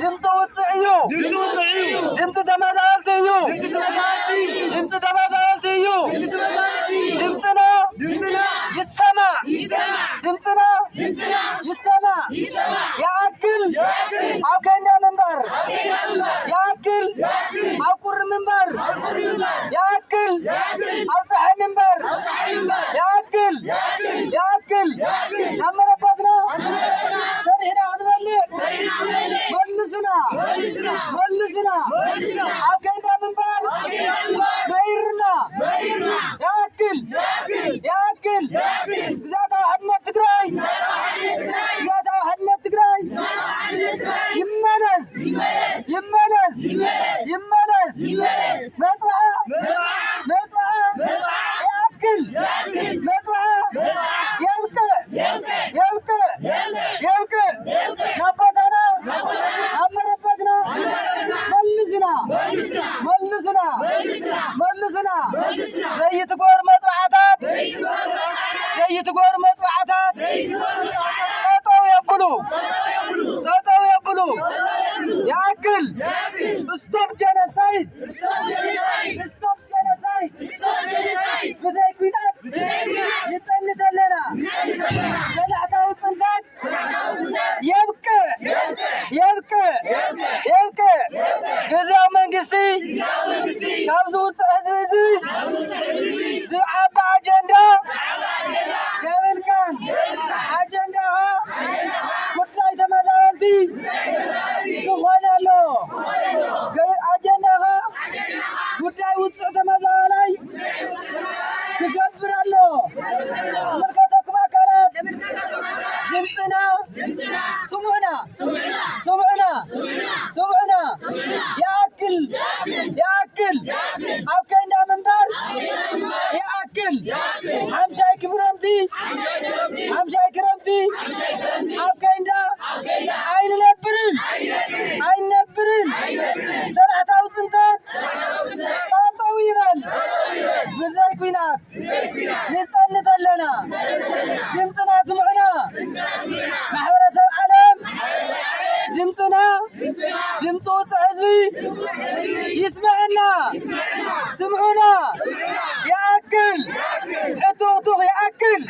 ድምፂ ውፅዕዩ ድምፂ ተመዛበልቲ እዩ ድምፂ ተመዛበልቲ እዩ ድምፅና ይሰማ ድምፅና ይሰማ ያክል ኣብ ከንዳ መንበር ያክል ኣብ ቁሪ መንበር ያክል ኣብ ፀሐይ መንበር ያክል ናመረበትና ሰሪሕና ክንበልዕ መልስና ኣብ ከንዳ መንበር መይርና ያክል ግዛታዊ ሓድነት ትግራይ ይመለስ መፅዓ ያክል የብቅዕ ናቦታና ኣመረበትና መልስና ዘይትጎር መፅዋዕታት ጠጠው የብሉ ያክል ስቶፕ ጀኖሳይድ ብዘይ ኩናት ንፀንት ኣለና መላእታዊ ፅንተት የብቅዕ ግዚያዊ መንግስቲ ካብ ዝውፅእ ህዝቢ ዝዓቢ ኣጀንዳ የብልካን ኣጀንዳኻ ጉዳይ ተመዛበልቲ ክኾን ኣሎ ኣጀንዳኻ ጉዳይ ውፅእ ተመዛበላይ ክገብር ኣሎ ተመልከተኩም ኣካላት ድምፅና ስሙዕና ያክል ኣብ ከንዳ መንበር ያክል ሓምሻይ ክረምቲ ኣብ ከንዳ ኣይንነብርን ሰራሕታዊ ፅንተት ጠጠው ይበል ብዘይ ኩናት ንፀንት ኣለና ድምፅና ስሙዕና ማሕበረሰብ ዓለም ድምፅና ድምፂ ውፅእ ህዝቢ ይስምዐና ስምዑና ያክል ሕቱቱኽ ያክል